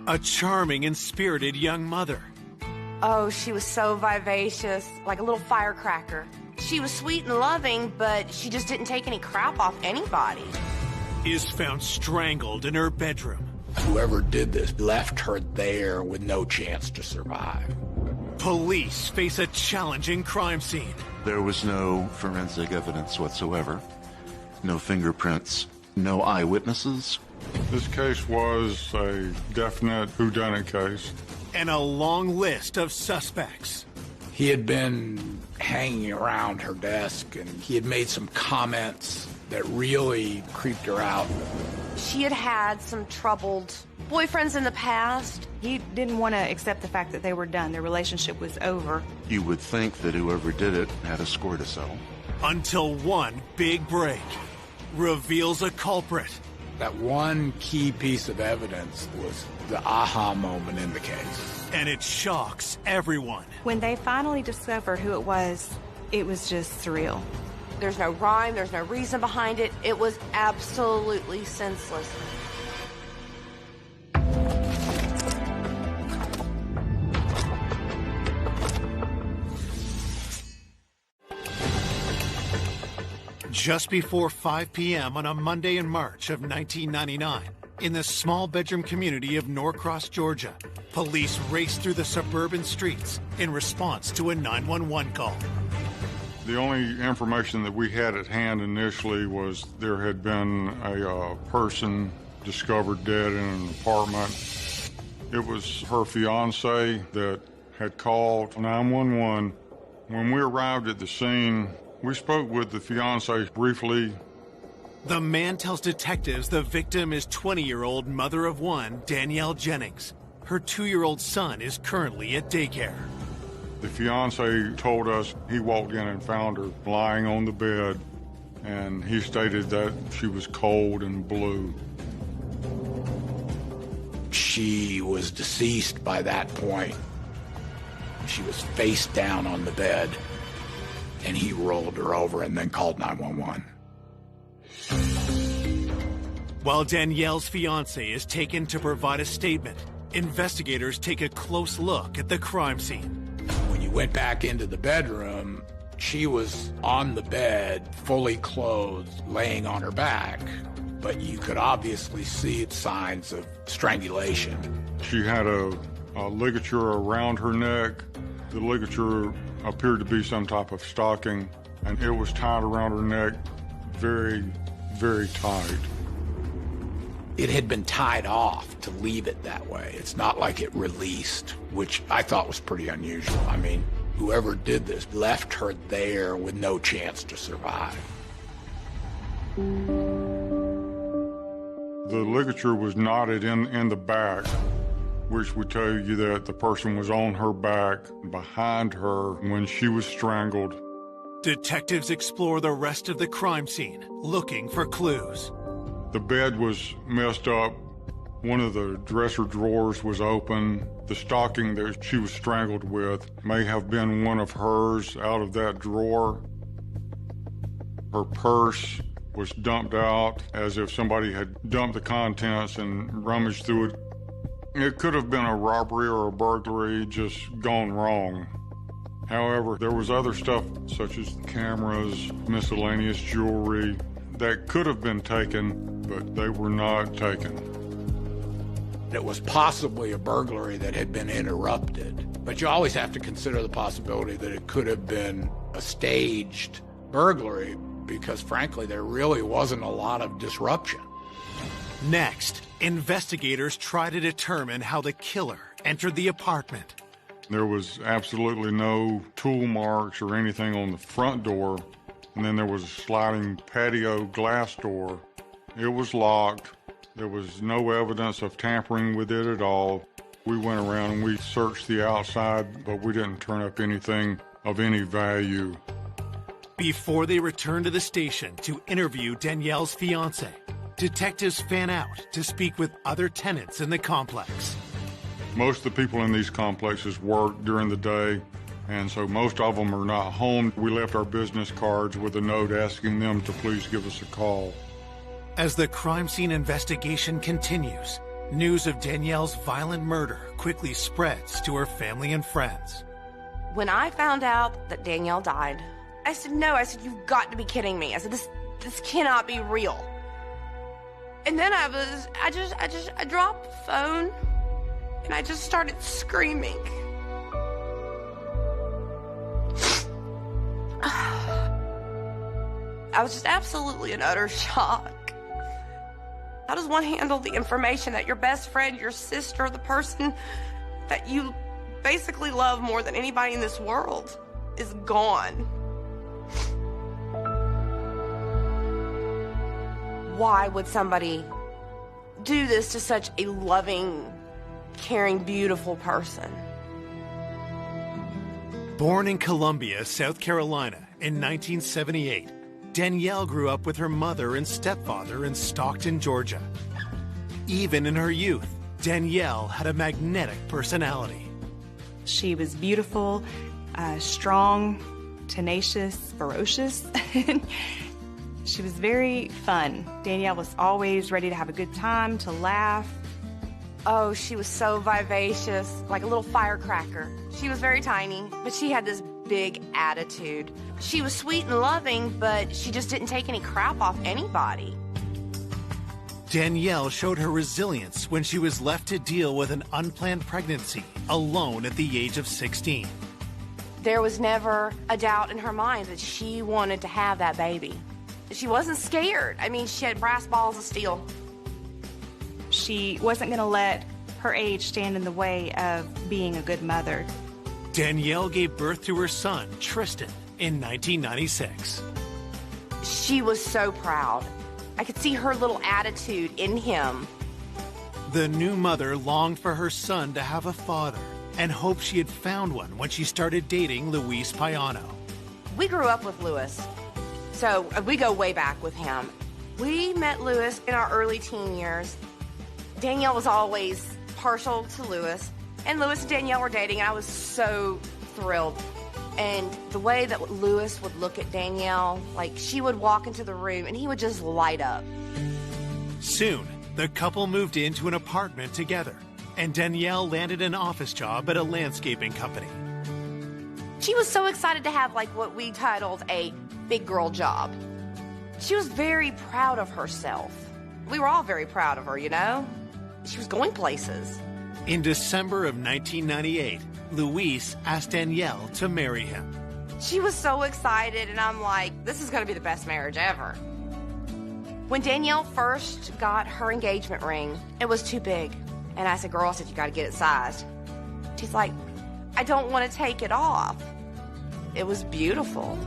A charming and spirited young mother. Oh, she was so vivacious, like a little firecracker. She was sweet and loving, but she just didn't take any crap off anybody. Is found strangled in her bedroom. Whoever did this left her there with no chance to survive. Police face a challenging crime scene. There was no forensic evidence whatsoever. No fingerprints. No eyewitnesses. This case was a definite whodunit case. And a long list of suspects. He had been hanging around her desk, and he had made some comments that really creeped her out. She had had some troubled boyfriends in the past. He didn't want to accept the fact that they were done. Their relationship was over. You would think that whoever did it had a score to settle. Until one big break reveals a culprit. That one key piece of evidence was the aha moment in the case. And it shocks everyone. When they finally discovered who it was just surreal. There's no rhyme, there's no reason behind it. It was absolutely senseless. Just before 5 p.m. on a Monday in March of 1999, in the small bedroom community of Norcross, Georgia, police raced through the suburban streets in response to a 911 call. The only information that we had at hand initially was there had been a person discovered dead in an apartment. It was her fiance that had called 911. When we arrived at the scene, we spoke with the fiance briefly. The man tells detectives the victim is 20-year-old mother of one, Danielle Jennings. Her 2-year-old son is currently at daycare. The fiance told us he walked in and found her lying on the bed, and he stated that she was cold and blue. She was deceased by that point. She was face down on the bed, and he rolled her over and then called 911. While Danielle's fiance is taken to provide a statement, investigators take a close look at the crime scene. When you went back into the bedroom, she was on the bed, fully clothed, laying on her back, but you could obviously see signs of strangulation. She had a ligature around her neck. The ligature appeared to be some type of stocking, and it was tied around her neck very, very tight. It had been tied off to leave it that way. It's not like it released, which I thought was pretty unusual. I mean, whoever did this left her there with no chance to survive. The ligature was knotted in the back, which would tell you that the person was on her back, behind her when she was strangled. Detectives explore the rest of the crime scene, looking for clues. The bed was messed up. One of the dresser drawers was open. The stocking that she was strangled with may have been one of hers out of that drawer. Her purse was dumped out as if somebody had dumped the contents and rummaged through it. It could have been a robbery or a burglary just gone wrong. However, there was other stuff such as cameras, miscellaneous jewelry that could have been taken, but they were not taken. It was possibly a burglary that had been interrupted, but you always have to consider the possibility that it could have been a staged burglary because, frankly, there really wasn't a lot of disruption. Next, investigators try to determine how the killer entered the apartment. There was absolutely no tool marks or anything on the front door, and then there was a sliding patio glass door. It was locked. There was no evidence of tampering with it at all. We went around and we searched the outside, but we didn't turn up anything of any value. Before they return to the station to interview Danielle's fiance, detectives fan out to speak with other tenants in the complex. Most of the people in these complexes work during the day, and so most of them are not home. We left our business cards with a note asking them to please give us a call. As the crime scene investigation continues, news of Danielle's violent murder quickly spreads to her family and friends. When I found out that Danielle died, I said, no, you've got to be kidding me. I said, this cannot be real. And then I dropped the phone and I just started screaming. I was just absolutely in utter shock. How does one handle the information that your best friend, your sister, the person that you basically love more than anybody in this world is gone? Why would somebody do this to such a loving, caring, beautiful person? Born in Columbia, South Carolina in 1978, Danielle grew up with her mother and stepfather in Stockton, Georgia. Even in her youth, Danielle had a magnetic personality. She was beautiful, strong, tenacious, ferocious. She was very fun. Danielle was always ready to have a good time, to laugh. Oh, she was so vivacious, like a little firecracker. She was very tiny, but she had this big attitude. She was sweet and loving, but she just didn't take any crap off anybody. Danielle showed her resilience when she was left to deal with an unplanned pregnancy alone at the age of 16. There was never a doubt in her mind that she wanted to have that baby. She wasn't scared. I mean, she had brass balls of steel. She wasn't going to let her age stand in the way of being a good mother. Danielle gave birth to her son, Tristan, in 1996. She was so proud. I could see her little attitude in him. The new mother longed for her son to have a father and hoped she had found one when she started dating Luis Payano. We grew up with Luis, so we go way back with him. We met Luis in our early teen years. Danielle was always partial to Luis, and Luis and Danielle were dating, and I was so thrilled. And the way that Luis would look at Danielle, like she would walk into the room and he would just light up. Soon, the couple moved into an apartment together, and Danielle landed an office job at a landscaping company. She was so excited to have like what we titled a big girl job. She was very proud of herself. We were all very proud of her, you know? She was going places. In December of 1998, Luis asked Danielle to marry him. She was so excited, and I'm like, this is going to be the best marriage ever. When Danielle first got her engagement ring, it was too big. And I said, girl, you got to get it sized. She's like, I don't want to take it off. It was beautiful.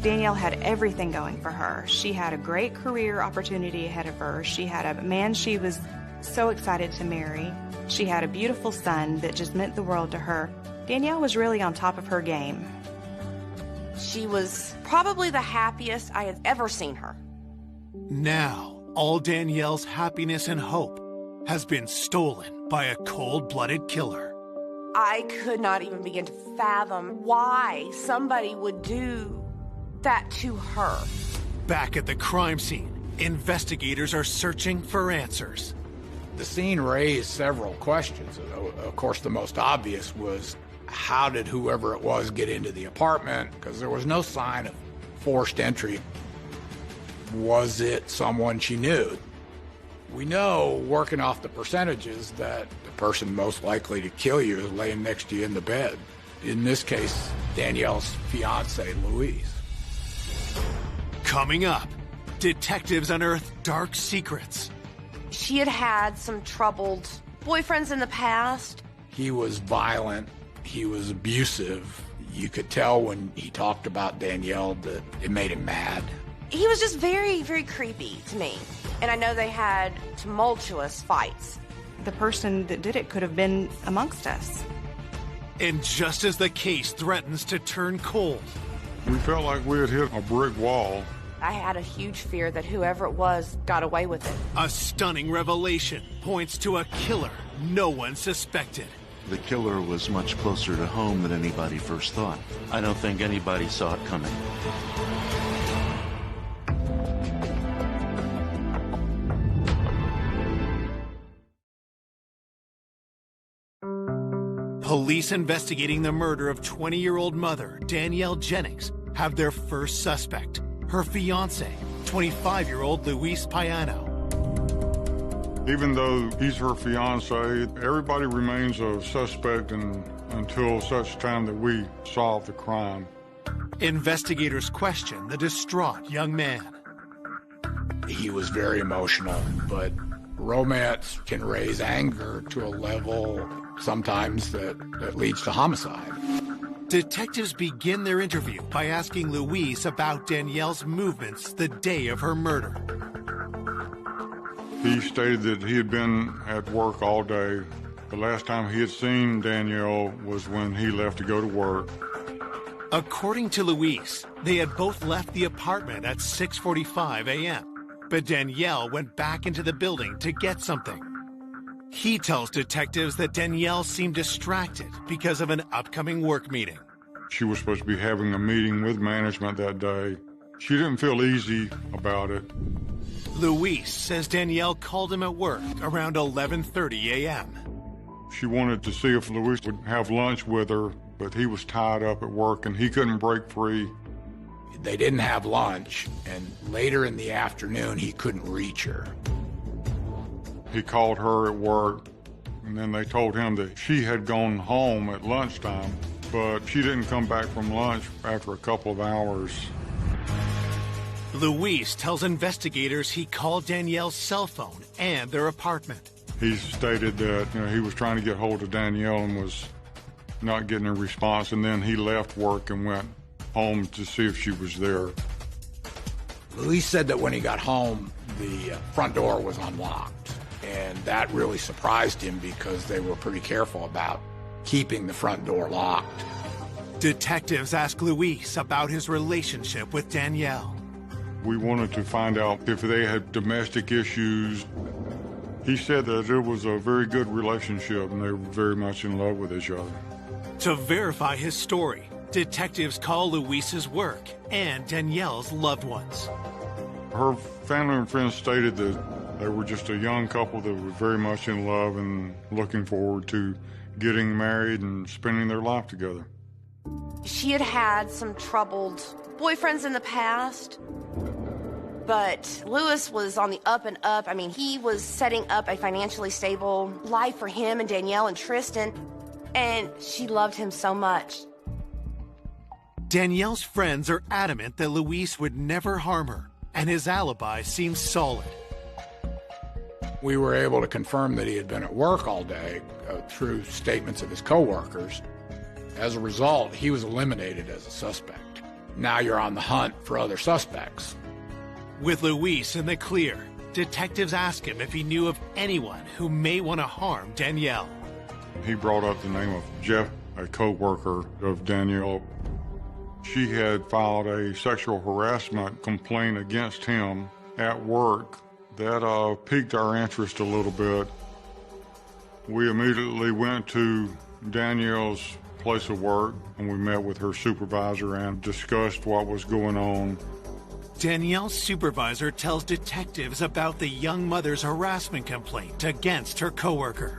Danielle had everything going for her. She had a great career opportunity ahead of her. She had a man she was so excited to marry. She had a beautiful son that just meant the world to her. Danielle was really on top of her game. She was probably the happiest I had ever seen her. Now, all Danielle's happiness and hope has been stolen by a cold-blooded killer. I could not even begin to fathom why somebody would do that to her. Back at the crime scene, investigators are searching for answers. The scene raised several questions. Of course, the most obvious was, how did whoever it was get into the apartment? Because there was no sign of forced entry. Was it someone she knew? We know, working off the percentages, that the person most likely to kill you is laying next to you in the bed. In this case, Danielle's fiance, Luis. Coming up, detectives unearth dark secrets. She had had some troubled boyfriends in the past. He was violent. He was abusive. You could tell when he talked about Danielle that it made him mad. He was just very, very creepy to me. And I know they had tumultuous fights. The person that did it could have been amongst us. And just as the case threatens to turn cold, We felt like we had hit a brick wall. I had a huge fear that whoever it was got away with it. a stunning revelation points to a killer no one suspected. The killer was much closer to home than anybody first thought. I don't think anybody saw it coming. police investigating the murder of 20-year-old mother Danielle Jennings have their first suspect, her fiancé, 25-year-old Luis Payano. Even though he's her fiancé, everybody remains a suspect until such time that we solve the crime. Investigators question the distraught young man. He was very emotional, but romance can raise anger to a level sometimes that leads to homicide. Detectives begin their interview by asking Luis about Danielle's movements the day of her murder. He stated that he had been at work all day. The last time he had seen Danielle was when he left to go to work. According to Luis, they had both left the apartment at 6:45 a.m., but Danielle went back into the building to get something. He tells detectives that Danielle seemed distracted because of an upcoming work meeting. She was supposed to be having a meeting with management that day. She didn't feel easy about it. Luis says Danielle called him at work around 11:30 a.m. She wanted to see if Luis would have lunch with her, but he was tied up at work and he couldn't break free. They didn't have lunch, and later in the afternoon, he couldn't reach her. He called her at work, and then they told him that she had gone home at lunchtime, but she didn't come back from lunch after a couple of hours. Luis tells investigators he called Danielle's cell phone and their apartment. He stated that he was trying to get hold of Danielle and was not getting a response, and then he left work and went home to see if she was there. Luis said that when he got home, the front door was unlocked, and that really surprised him because they were pretty careful about keeping the front door locked. Detectives ask Luis about his relationship with Danielle. We wanted to find out if they had domestic issues. He said that it was a very good relationship and they were very much in love with each other. To verify his story, detectives call Luis's work and Danielle's loved ones. Her family and friends stated that they were just a young couple that were very much in love and looking forward to getting married and spending their life together. She had had some troubled boyfriends in the past, but Luis was on the up and up. I mean, he was setting up a financially stable life for him and Danielle and Tristan, and she loved him so much. Danielle's friends are adamant that Luis would never harm her, and his alibi seems solid. We were able to confirm that he had been at work all day through statements of his coworkers. As a result, he was eliminated as a suspect. Now you're on the hunt for other suspects. With Luis in the clear, detectives ask him if he knew of anyone who may want to harm Danielle. He brought up the name of Jeff, a co-worker of Danielle. She had filed a sexual harassment complaint against him at work. That piqued our interest a little bit. We immediately went to Danielle's place of work and we met with her supervisor and discussed what was going on. Danielle's supervisor tells detectives about the young mother's harassment complaint against her coworker.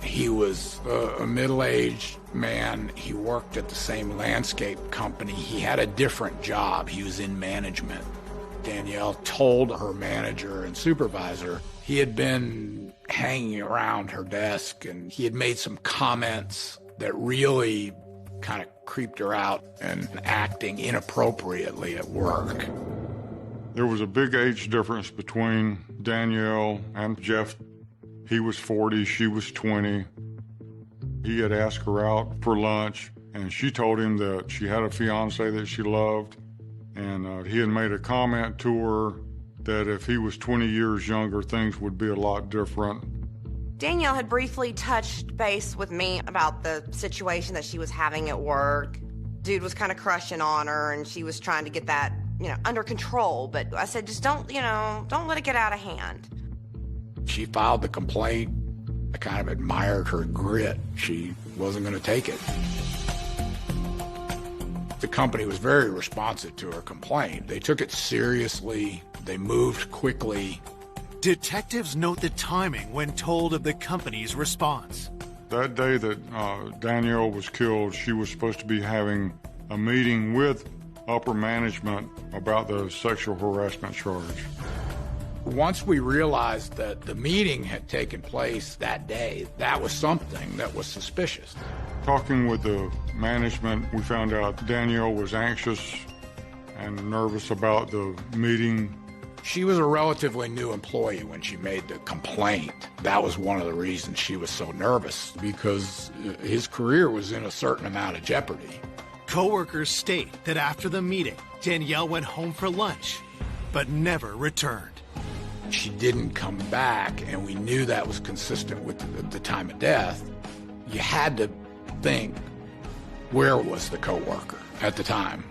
He was a middle-aged man. He worked at the same landscape company. He had a different job. He was in management. Danielle told her manager and supervisor he had been hanging around her desk and he had made some comments that really kind of creeped her out and acting inappropriately at work. There was a big age difference between Danielle and Jeff. He was 40, she was 20. He had asked her out for lunch, and she told him that she had a fiance that she loved, and he had made a comment to her that if he was 20 years younger, things would be a lot different. Danielle had briefly touched base with me about the situation that she was having at work. Dude was kind of crushing on her, and she was trying to get that, under control. But I said, just don't let it get out of hand. She filed the complaint. I kind of admired her grit. She wasn't going to take it. The company was very responsive to her complaint. They took it seriously. They moved quickly. Detectives note the timing when told of the company's response. That day that Danielle was killed, she was supposed to be having a meeting with upper management about the sexual harassment charge. Once we realized that the meeting had taken place that day, that was something that was suspicious. Talking with the management, we found out Danielle was anxious and nervous about the meeting. She was a relatively new employee when she made the complaint. That was one of the reasons she was so nervous, because his career was in a certain amount of jeopardy. Coworkers state that after the meeting, Danielle went home for lunch, but never returned. She didn't come back, and we knew that was consistent with the time of death. You had to think, where was the coworker at the time?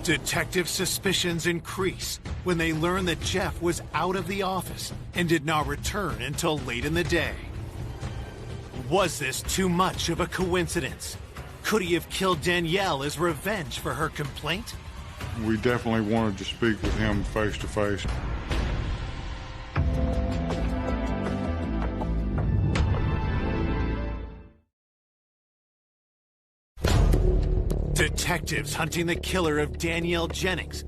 Detective suspicions increase when they learn that Jeff was out of the office and did not return until late in the day. Was this too much of a coincidence? Could he have killed Danielle as revenge for her complaint? We definitely wanted to speak with him face to face. Detectives hunting the killer of Danielle Jennings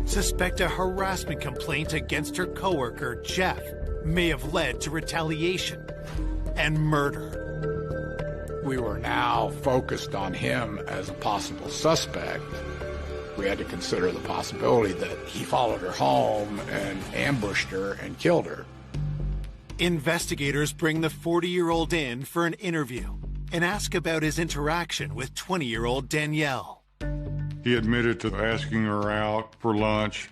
suspect a harassment complaint against her coworker, Jeff, may have led to retaliation and murder. We were now focused on him as a possible suspect. We had to consider the possibility that he followed her home and ambushed her and killed her. Investigators bring the 40-year-old in for an interview and ask about his interaction with 20-year-old Danielle. He admitted to asking her out for lunch,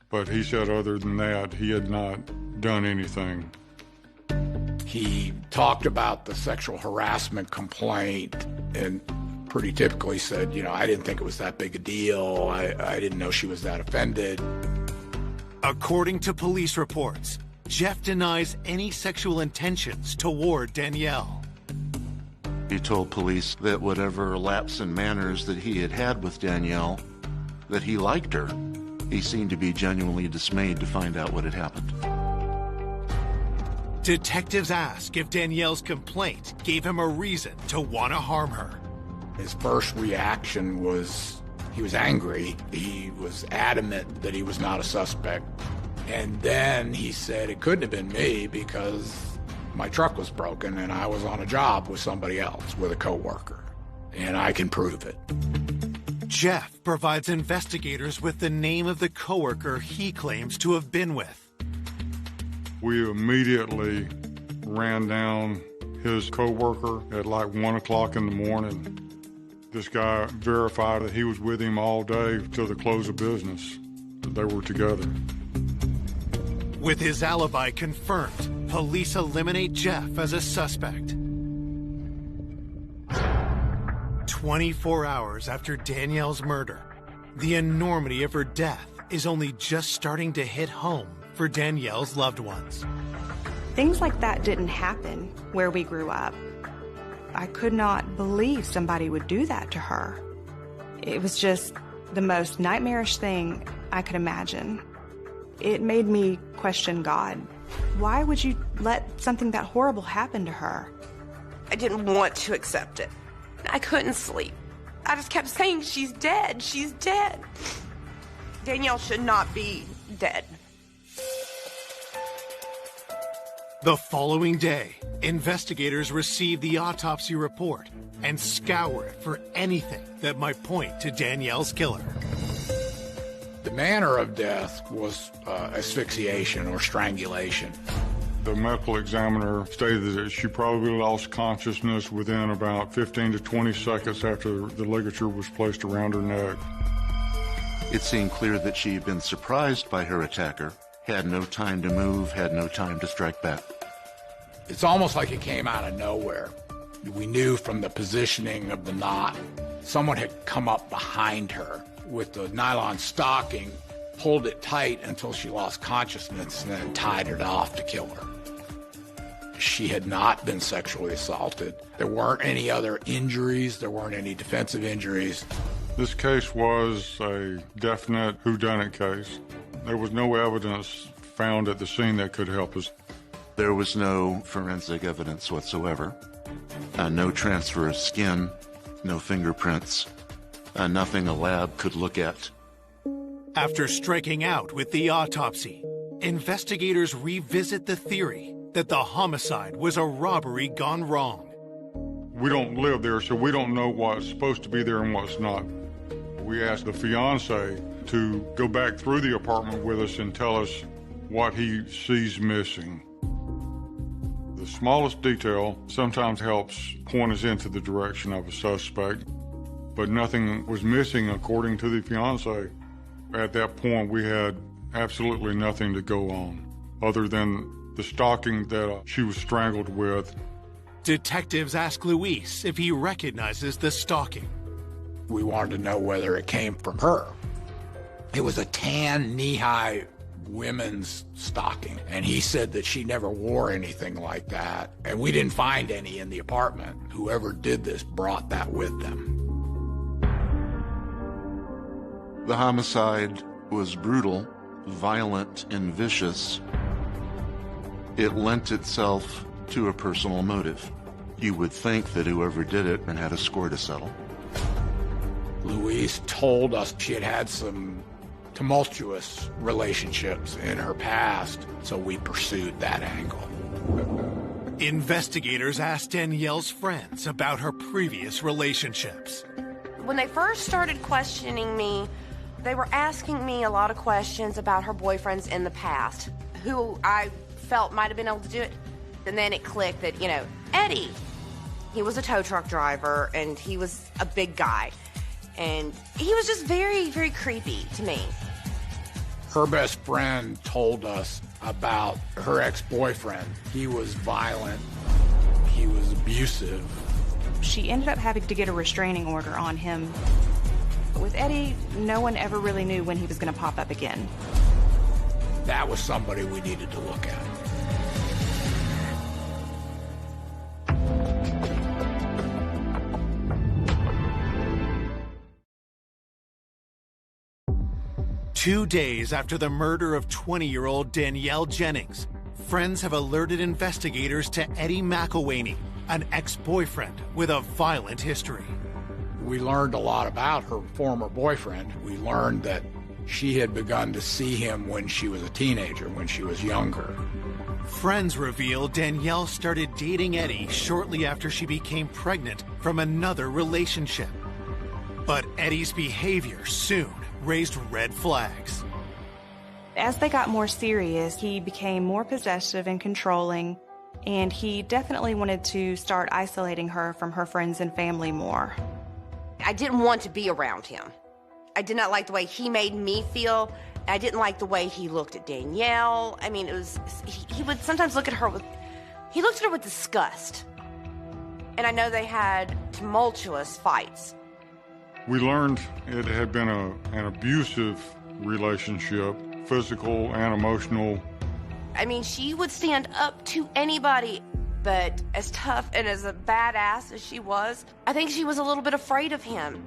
but he said other than that, he had not done anything. He talked about the sexual harassment complaint and pretty typically said, I didn't think it was that big a deal. I didn't know she was that offended. According to police reports, Jeff denies any sexual intentions toward Danielle. He told police that whatever lapse in manners that he had had with Danielle, that he liked her. He seemed to be genuinely dismayed to find out what had happened. Detectives ask if Danielle's complaint gave him a reason to want to harm her. His first reaction was he was angry. He was adamant that he was not a suspect. And then he said it couldn't have been me because my truck was broken and I was on a job with somebody else, with a coworker, and I can prove it. Jeff provides investigators with the name of the coworker he claims to have been with. We immediately ran down his coworker at like 1 o'clock in the morning. This guy verified that he was with him all day till the close of business. They were together. With his alibi confirmed, police eliminate Jeff as a suspect. 24 hours after Danielle's murder, the enormity of her death is only just starting to hit home for Danielle's loved ones. Things like that didn't happen where we grew up. I could not believe somebody would do that to her. It was just the most nightmarish thing I could imagine. It made me question God. Why would you let something that horrible happen to her? I didn't want to accept it. I couldn't sleep. I just kept saying, she's dead, she's dead. Danielle should not be dead. The following day, investigators receive the autopsy report and scour it for anything that might point to Danielle's killer. The manner of death was asphyxiation or strangulation. The medical examiner stated that she probably lost consciousness within about 15 to 20 seconds after the ligature was placed around her neck. It seemed clear that she had been surprised by her attacker, had no time to move, had no time to strike back. It's almost like it came out of nowhere. We knew from the positioning of the knot, someone had come up behind her with the nylon stocking, pulled it tight until she lost consciousness, and then tied it off to kill her. She had not been sexually assaulted. There weren't any other injuries. There weren't any defensive injuries. This case was a definite whodunit case. There was no evidence found at the scene that could help us. There was no forensic evidence whatsoever. No transfer of skin, no fingerprints, nothing a lab could look at. After striking out with the autopsy, investigators revisit the theory that the homicide was a robbery gone wrong. We don't live there, so we don't know what's supposed to be there and what's not. We asked the fiance to go back through the apartment with us and tell us what he sees missing. The smallest detail sometimes helps point us into the direction of a suspect, but nothing was missing according to the fiance. At that point, we had absolutely nothing to go on other than the stocking that she was strangled with. Detectives ask Luis if he recognizes the stocking. We wanted to know whether it came from her. It was a tan, knee-high women's stocking, and he said that she never wore anything like that, and we didn't find any in the apartment. Whoever did this brought that with them. The homicide was brutal, violent, and vicious. It lent itself to a personal motive. You would think that whoever did it had a score to settle. Louise told us she had had some tumultuous relationships in her past, so we pursued that angle. Investigators asked Danielle's friends about her previous relationships. When they first started questioning me, they were asking me a lot of questions about her boyfriends in the past, who I felt might have been able to do it. And then it clicked that, Eddie, he was a tow truck driver, and he was a big guy. And he was just very, very creepy to me. Her best friend told us about her ex-boyfriend. He was violent. He was abusive. She ended up having to get a restraining order on him. With Eddie, no one ever really knew when he was going to pop up again. That was somebody we needed to look at. Two days after the murder of 20-year-old Danielle Jennings, friends have alerted investigators to Eddie McElwaney, an ex-boyfriend with a violent history. We learned a lot about her former boyfriend. We learned that she had begun to see him when she was a teenager, when she was younger. Friends reveal Danielle started dating Eddie shortly after she became pregnant from another relationship. But Eddie's behavior soon raised red flags. As they got more serious, he became more possessive and controlling, and he definitely wanted to start isolating her from her friends and family more. I didn't want to be around him. I did not like the way he made me feel. I didn't like the way he looked at Danielle. I mean, he would sometimes look at her with disgust. And I know they had tumultuous fights. We learned it had been an abusive relationship, physical and emotional. I mean, she would stand up to anybody, but as tough and as a badass as she was, I think she was a little bit afraid of him.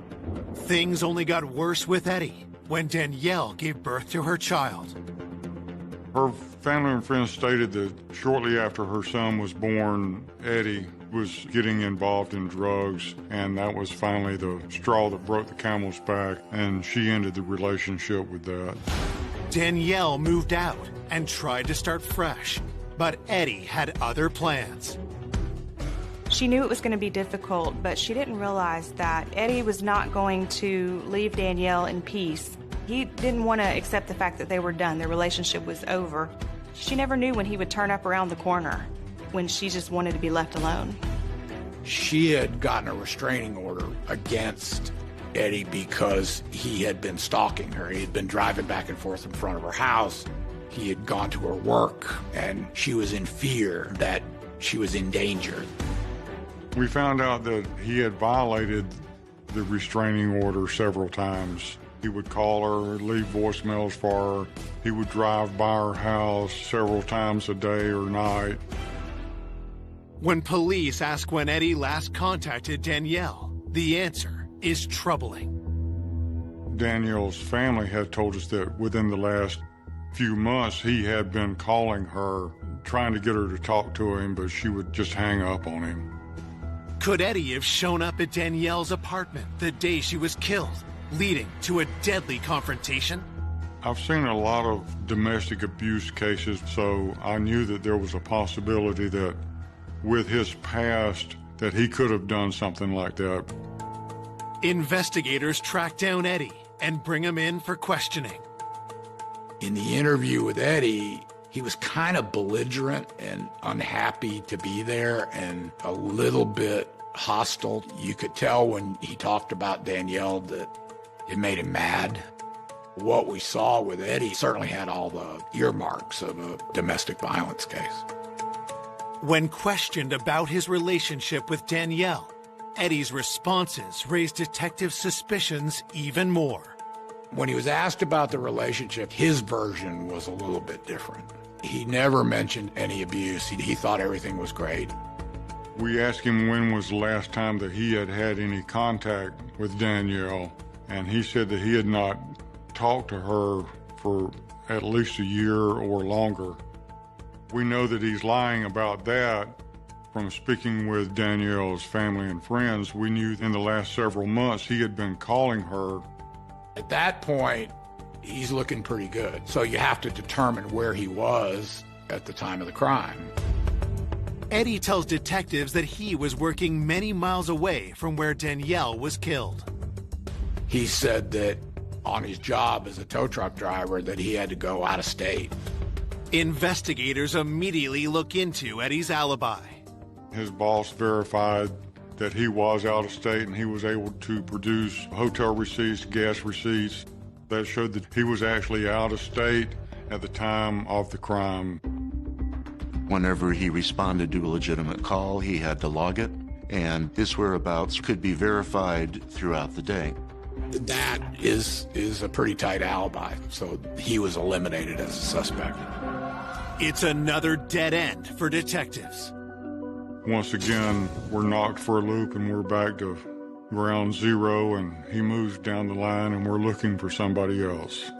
Things only got worse with Eddie when Danielle gave birth to her child. Her family and friends stated that shortly after her son was born, Eddie was getting involved in drugs, and that was finally the straw that broke the camel's back, and she ended the relationship with that. Danielle moved out and tried to start fresh, but Eddie had other plans. She knew it was going to be difficult, but she didn't realize that Eddie was not going to leave Danielle in peace. He didn't want to accept the fact that they were done, their relationship was over. She never knew when he would turn up around the corner, when she just wanted to be left alone. She had gotten a restraining order against Eddie because he had been stalking her. He had been driving back and forth in front of her house. He had gone to her work, and she was in fear that she was endangered. We found out that he had violated the restraining order several times. He would call her, leave voicemails for her. He would drive by her house several times a day or night. When police ask when Eddie last contacted Danielle, the answer is troubling. Danielle's family had told us that within the last few months, he had been calling her, trying to get her to talk to him, but she would just hang up on him. Could Eddie have shown up at Danielle's apartment the day she was killed, leading to a deadly confrontation? I've seen a lot of domestic abuse cases, so I knew that there was a possibility that with his past that he could have done something like that. Investigators track down Eddie and bring him in for questioning. In the interview with Eddie, he was kind of belligerent and unhappy to be there and a little bit hostile. You could tell when he talked about Danielle that it made him mad. What we saw with Eddie certainly had all the earmarks of a domestic violence case. When questioned about his relationship with Danielle, Eddie's responses raised detectives' suspicions even more. When he was asked about the relationship, his version was a little bit different. He never mentioned any abuse. He thought everything was great. We asked him when was the last time that he had had any contact with Danielle, and he said that he had not talked to her for at least a year or longer. We know that he's lying about that. From speaking with Danielle's family and friends, we knew in the last several months he had been calling her. At that point, he's looking pretty good. So you have to determine where he was at the time of the crime. Eddie tells detectives that he was working many miles away from where Danielle was killed. He said that on his job as a tow truck driver that he had to go out of state. Investigators immediately look into Eddie's alibi. His boss verified that he was out of state and he was able to produce hotel receipts, gas receipts that showed that he was actually out of state at the time of the crime. Whenever he responded to a legitimate call, he had to log it, and his whereabouts could be verified throughout the day. That is a pretty tight alibi, so he was eliminated as a suspect. It's another dead end for detectives. Once again, we're knocked for a loop and we're back to ground zero, and he moves down the line and we're looking for somebody else.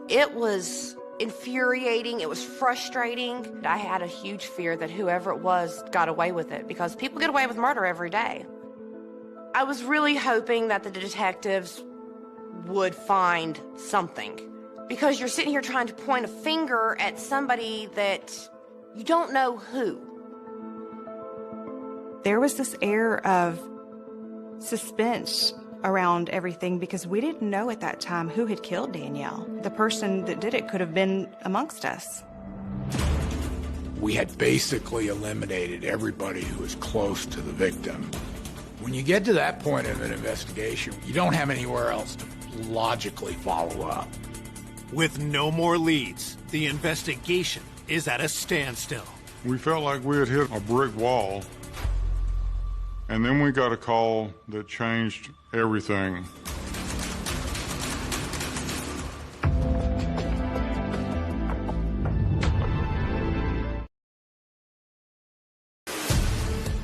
It was infuriating. It was frustrating. I had a huge fear that whoever it was got away with it, because people get away with murder every day. I was really hoping that the detectives would find something, because you're sitting here trying to point a finger at somebody that you don't know who. There was this air of suspense around everything because we didn't know at that time who had killed Danielle. The person that did it could have been amongst us. We had basically eliminated everybody who was close to the victim. When you get to that point of an investigation, you don't have anywhere else to logically follow up. With no more leads, the investigation is at a standstill. We felt like we had hit a brick wall. And then we got a call that changed everything.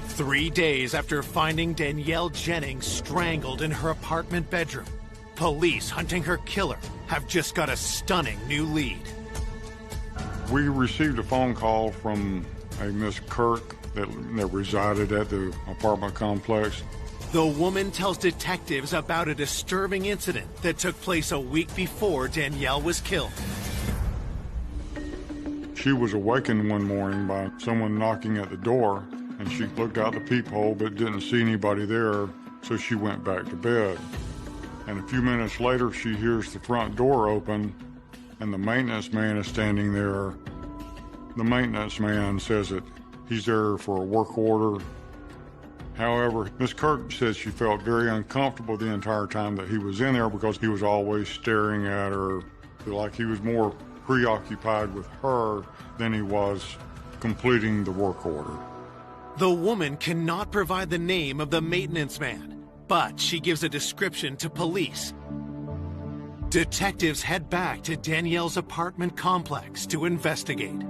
Three days after finding Danielle Jennings strangled in her apartment bedroom, police hunting her killer have just got a stunning new lead. We received a phone call from a Miss Kirk that resided at the apartment complex. The woman tells detectives about a disturbing incident that took place a week before Danielle was killed. She was awakened one morning by someone knocking at the door, and she looked out the peephole but didn't see anybody there, so she went back to bed. And a few minutes later, she hears the front door open, and the maintenance man is standing there. The maintenance man says that he's there for a work order. However, Miss Kirk says she felt very uncomfortable the entire time that he was in there because he was always staring at her, like he was more preoccupied with her than he was completing the work order. The woman cannot provide the name of the maintenance man, but she gives a description to police. Detectives head back to Danielle's apartment complex to investigate.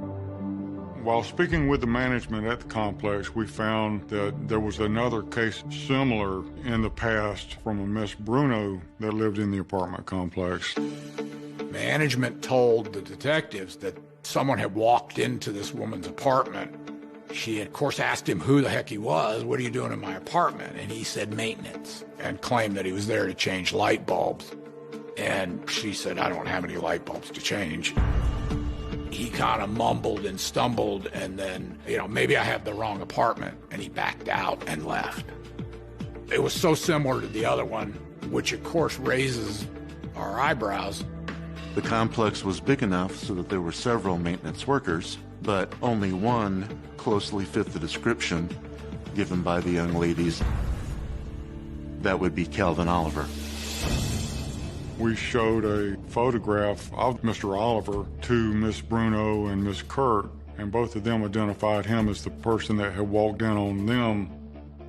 While speaking with the management at the complex, we found that there was another case similar in the past from a Miss Bruno that lived in the apartment complex. Management told the detectives that someone had walked into this woman's apartment She had, of course, asked him who the heck he was. What are you doing in my apartment? And he said maintenance, and claimed that he was there to change light bulbs. And she said, I don't have any light bulbs to change. He kind of mumbled and stumbled, and then, maybe I have the wrong apartment, and he backed out and left. It was so similar to the other one, which of course raises our eyebrows. The complex was big enough so that there were several maintenance workers, but only one closely fit the description given by the young ladies. That would be Calvin Oliver. We showed a photograph of Mr. Oliver to Miss Bruno and Miss Kurt, and both of them identified him as the person that had walked in on them.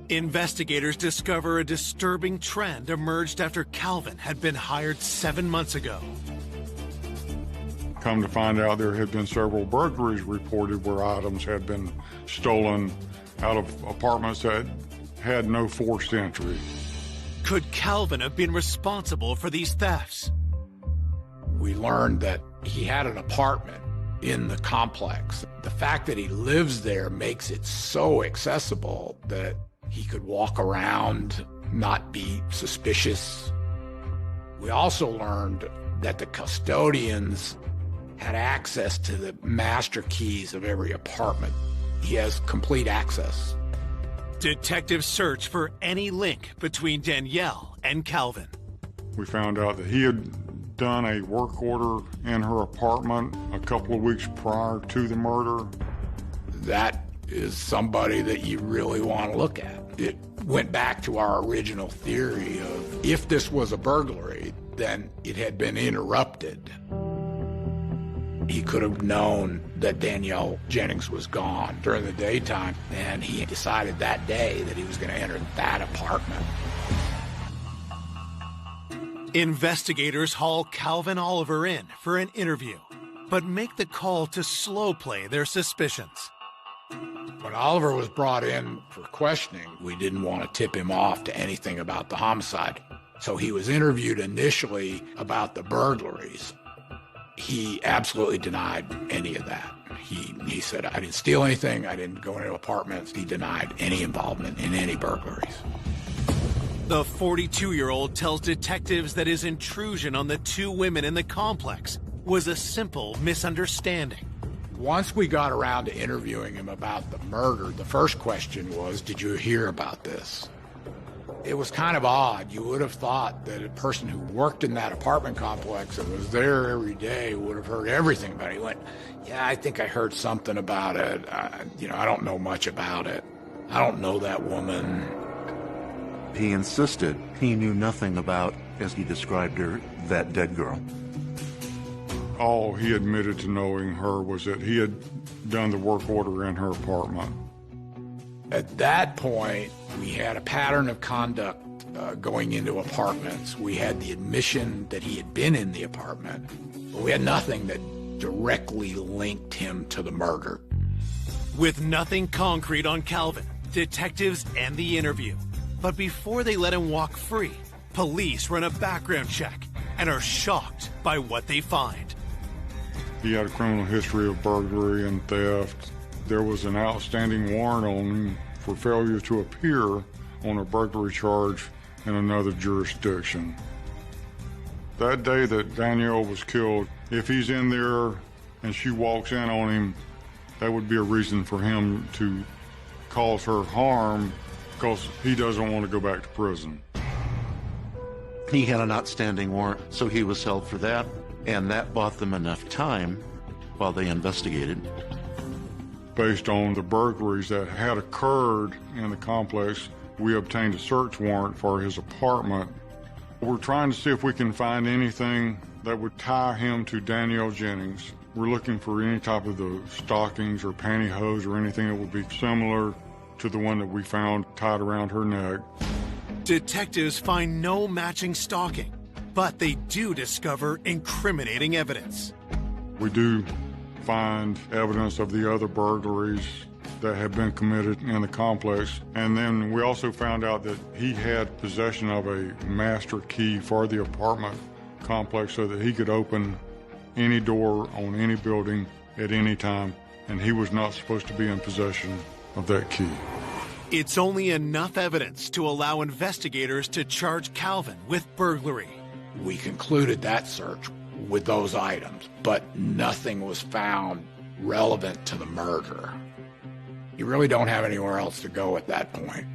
Investigators discover a disturbing trend emerged after Calvin had been hired 7 months ago. Come to find out, there had been several burglaries reported where items had been stolen out of apartments that had no forced entry. Could Calvin have been responsible for these thefts? We learned that he had an apartment in the complex. The fact that he lives there makes it so accessible that he could walk around, not be suspicious. We also learned that the custodians had access to the master keys of every apartment. He has complete access. Detectives search for any link between Danielle and Calvin. We found out that he had done a work order in her apartment a couple of weeks prior to the murder. That is somebody that you really want to look at. It went back to our original theory of if this was a burglary, then it had been interrupted. He could have known that Danielle Jennings was gone during the daytime, and he decided that day that he was going to enter that apartment. Investigators haul Calvin Oliver in for an interview, but make the call to slow play their suspicions. When Oliver was brought in for questioning, we didn't want to tip him off to anything about the homicide. So he was interviewed initially about the burglaries. He absolutely denied any of that. He said, I didn't steal anything, I didn't go into apartments. He denied any involvement in any burglaries. The 42-year-old tells detectives that his intrusion on the two women in the complex was a simple misunderstanding. Once we got around to interviewing him about the murder, the first question was, did you hear about this? It was kind of odd. You would have thought that a person who worked in that apartment complex and was there every day would have heard everything about it. He went, yeah, I think I heard something about it. I don't know much about it. I don't know that woman. He insisted he knew nothing about, as he described her, that dead girl. All he admitted to knowing her was that he had done the work order in her apartment. At that point, we had a pattern of conduct going into apartments. We had the admission that he had been in the apartment, but we had nothing that directly linked him to the murder. With nothing concrete on Calvin, detectives end the interview. But before they let him walk free, police run a background check and are shocked by what they find. He had a criminal history of burglary and theft. There was an outstanding warrant on him for failure to appear on a burglary charge in another jurisdiction. That day that Danielle was killed, if he's in there and she walks in on him, that would be a reason for him to cause her harm because he doesn't want to go back to prison. He had an outstanding warrant, so he was held for that, and that bought them enough time while they investigated. Based on the burglaries that had occurred in the complex, we obtained a search warrant for his apartment. We're trying to see if we can find anything that would tie him to Danielle Jennings. We're looking for any type of the stockings or pantyhose or anything that would be similar to the one that we found tied around her neck. Detectives find no matching stocking, but they do discover incriminating evidence. We do find evidence of the other burglaries that had been committed in the complex. And then we also found out that he had possession of a master key for the apartment complex so that he could open any door on any building at any time, and he was not supposed to be in possession of that key. It's only enough evidence to allow investigators to charge Calvin with burglary. We concluded that search with those items, but nothing was found relevant to the murder. You really don't have anywhere else to go at that point.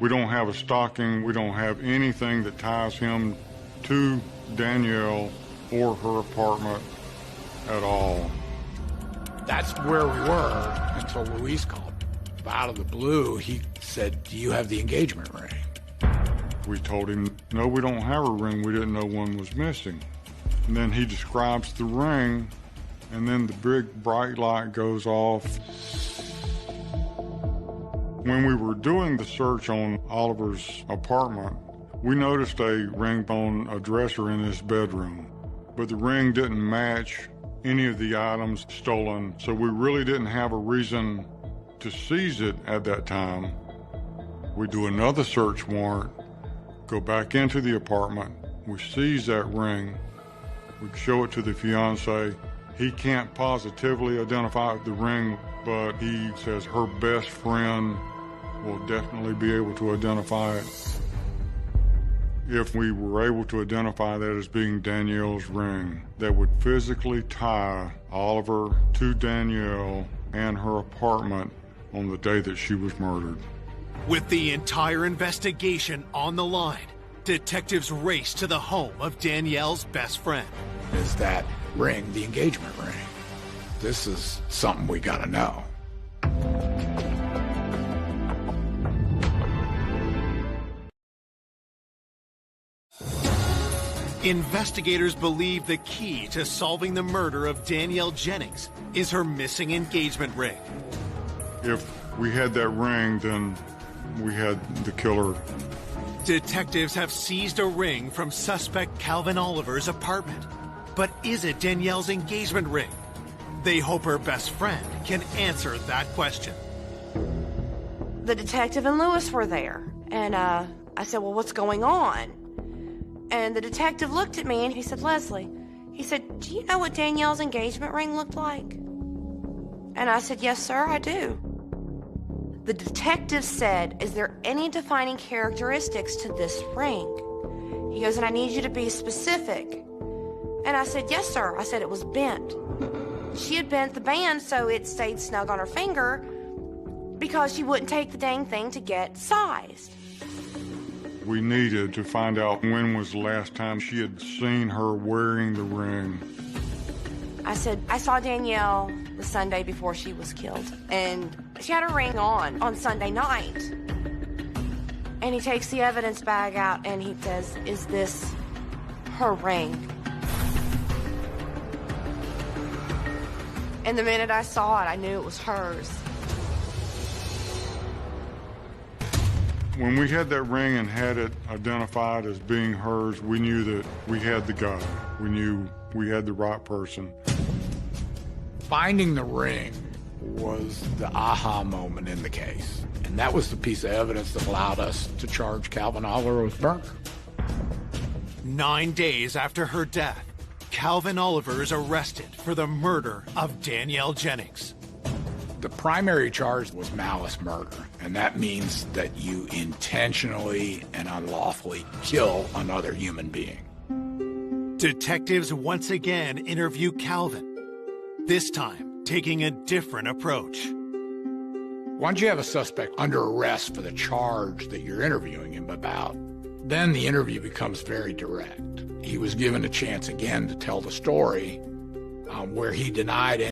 We don't have a stocking. We don't have anything that ties him to Danielle or her apartment at all. That's where we were until Luis called. Out of the blue, he said, "Do you have the engagement ring?" We told him, no, we don't have a ring. We didn't know one was missing. And then he describes the ring, and then the big bright light goes off. When we were doing the search on Oliver's apartment, we noticed a ring on a dresser in his bedroom, but the ring didn't match any of the items stolen, so we really didn't have a reason to seize it at that time. We do another search warrant, go back into the apartment, we seize that ring, we show it to the fiance. He can't positively identify the ring, but he says her best friend will definitely be able to identify it. If we were able to identify that as being Danielle's ring, that would physically tie Oliver to Danielle and her apartment on the day that she was murdered. With the entire investigation on the line, detectives race to the home of Danielle's best friend. Is that ring the engagement ring? This is something we gotta know. Investigators believe the key to solving the murder of Danielle Jennings is her missing engagement ring. If we had that ring, then we had the killer. Detectives have seized a ring from suspect Calvin Oliver's apartment. But is it Danielle's engagement ring? They hope her best friend can answer that question. The detective and Lewis were there, and I said, well, what's going on? And the detective looked at me and he said, Leslie, he said, do you know what Danielle's engagement ring looked like? And I said, yes, sir, I do. The detective said, is there any defining characteristics to this ring? He goes, and I need you to be specific. And I said, yes, sir. I said it was bent. She had bent the band so it stayed snug on her finger because she wouldn't take the dang thing to get sized. We needed to find out when was the last time she had seen her wearing the ring. I said, I saw Danielle the Sunday before she was killed, and she had her ring on Sunday night. And he takes the evidence bag out and he says, is this her ring? And the minute I saw it, I knew it was hers. When we had that ring and had it identified as being hers, we knew that we had the guy. We knew we had the right person. Finding the ring was the aha moment in the case. And that was the piece of evidence that allowed us to charge Calvin Oliver with murder. 9 days after her death, Calvin Oliver is arrested for the murder of Danielle Jennings. The primary charge was malice murder, and that means that you intentionally and unlawfully kill another human being. Detectives once again interview Calvin, this time taking a different approach. Once you have a suspect under arrest for the charge that you're interviewing him about, then the interview becomes very direct. He was given a chance again to tell the story where he denied it.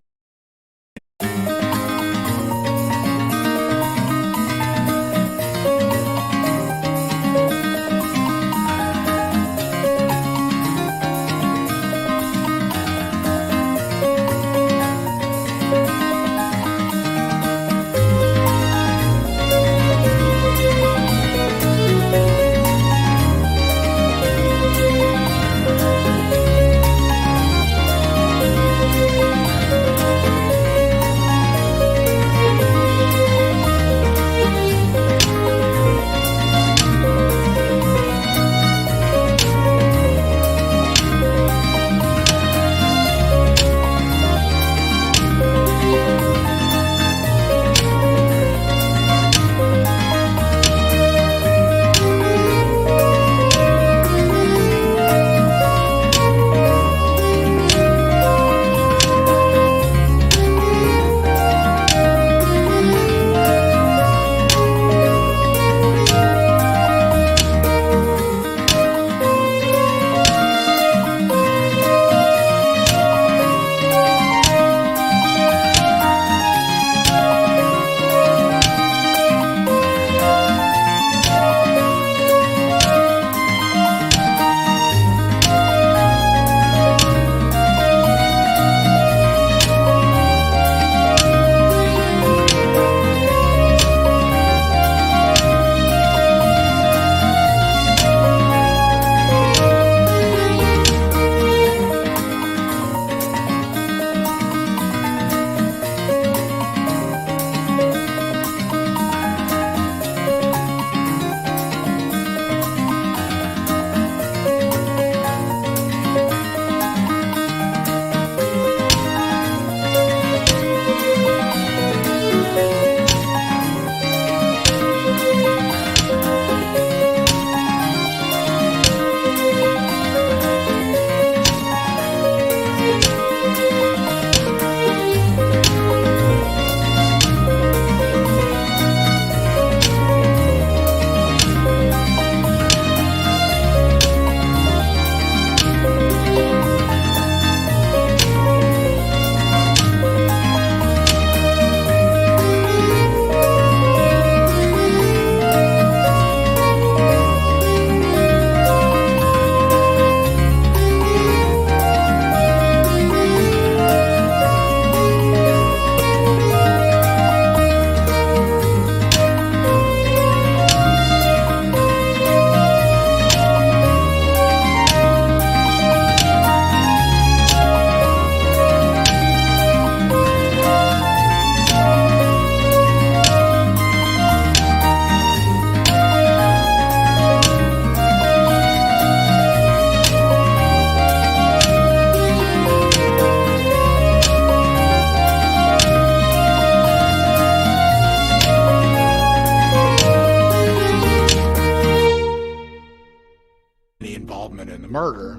involvement in the murder.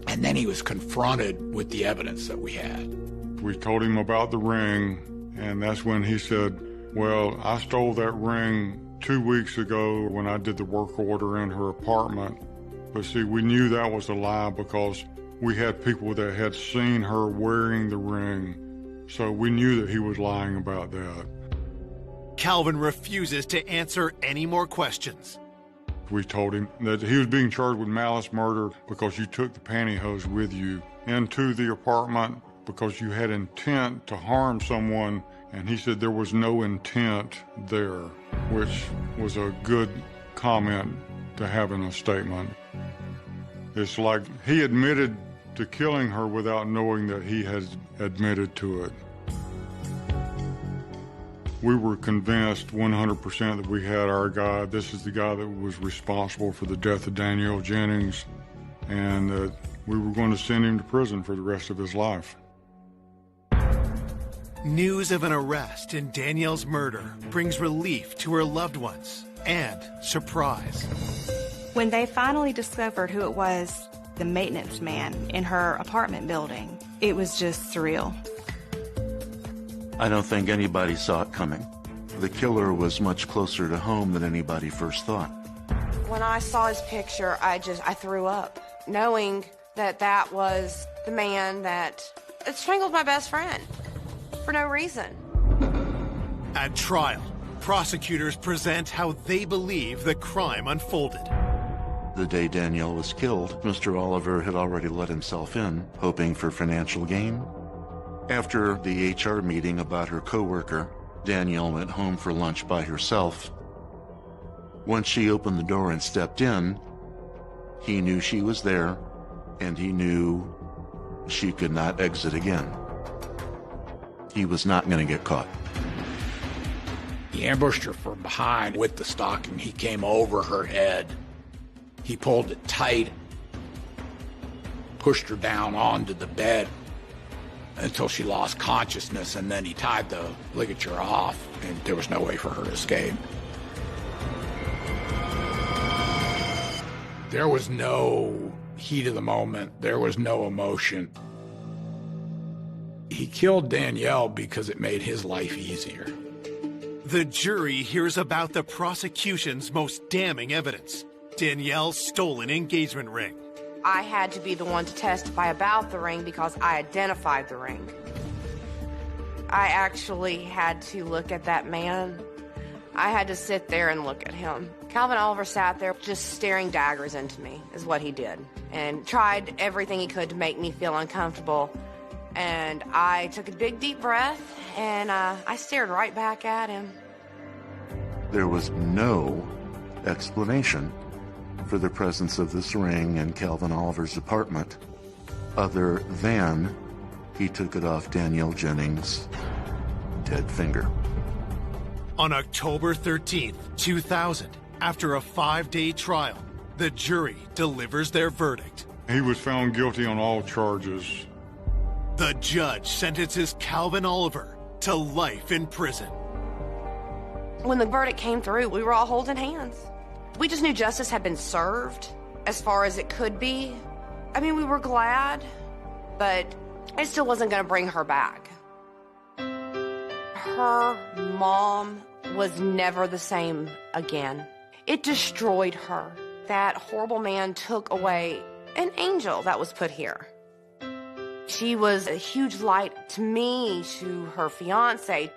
And then he was confronted with the evidence that we had. We told him about the ring, and that's when he said, well, I stole that ring 2 weeks ago when I did the work order in her apartment. But see, we knew that was a lie because we had people that had seen her wearing the ring. So we knew that he was lying about that. Calvin refuses to answer any more questions. We told him that he was being charged with malice murder because you took the pantyhose with you into the apartment because you had intent to harm someone, and he said there was no intent there, which was a good comment to have in a statement. It's like he admitted to killing her without knowing that he had admitted to it. We were convinced 100% that we had our guy. This is the guy that was responsible for the death of Danielle Jennings, and that we were going to send him to prison for the rest of his life. News of an arrest in Danielle's murder brings relief to her loved ones and surprise. When they finally discovered who it was, the maintenance man in her apartment building, it was just surreal. I don't think anybody saw it coming. The killer was much closer to home than anybody first thought. When I saw his picture, I threw up, knowing that that was the man that strangled my best friend for no reason. At trial, prosecutors present how they believe the crime unfolded. The day Danielle was killed, Mr. Oliver had already let himself in, hoping for financial gain. After the HR meeting about her coworker, Danielle went home for lunch by herself. Once she opened the door and stepped in, he knew she was there, and he knew she could not exit again. He was not going to get caught. He ambushed her from behind with the stocking. He came over her head. He pulled it tight, pushed her down onto the bed until she lost consciousness, and then he tied the ligature off, and there was no way for her to escape. There was no heat of the moment. There was no emotion. He killed Danielle because it made his life easier. The jury hears about the prosecution's most damning evidence, Danielle's stolen engagement ring. I had to be the one to testify about the ring because I identified the ring. I actually had to look at that man. I had to sit there and look at him. Calvin Oliver sat there just staring daggers into me, is what he did, and tried everything he could to make me feel uncomfortable. And I took a big, deep breath, and I stared right back at him. There was no explanation for the presence of this ring in Calvin Oliver's apartment, other than he took it off Danielle Jennings' dead finger. On October 13th, 2000, after a 5-day trial, the jury delivers their verdict. He was found guilty on all charges. The judge sentences Calvin Oliver to life in prison. When the verdict came through, we were all holding hands. We just knew justice had been served as far as it could be. I mean, we were glad, but it still wasn't going to bring her back. Her mom was never the same again. It destroyed her. That horrible man took away an angel that was put here. She was a huge light to me, to her fiance,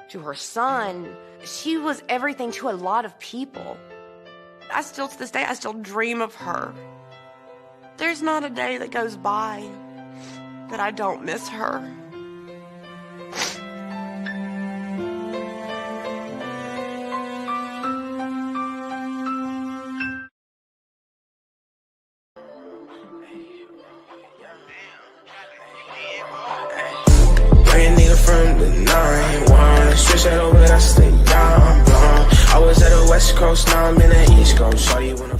to her son. She was everything to a lot of people. To this day, I still dream of her. There's not a day that goes by that I don't miss her. Bring a nigga from the 9-1, switch that over, that's the young blonde. I was at the West Coast, now I'm in the East Coast. Shawty wanna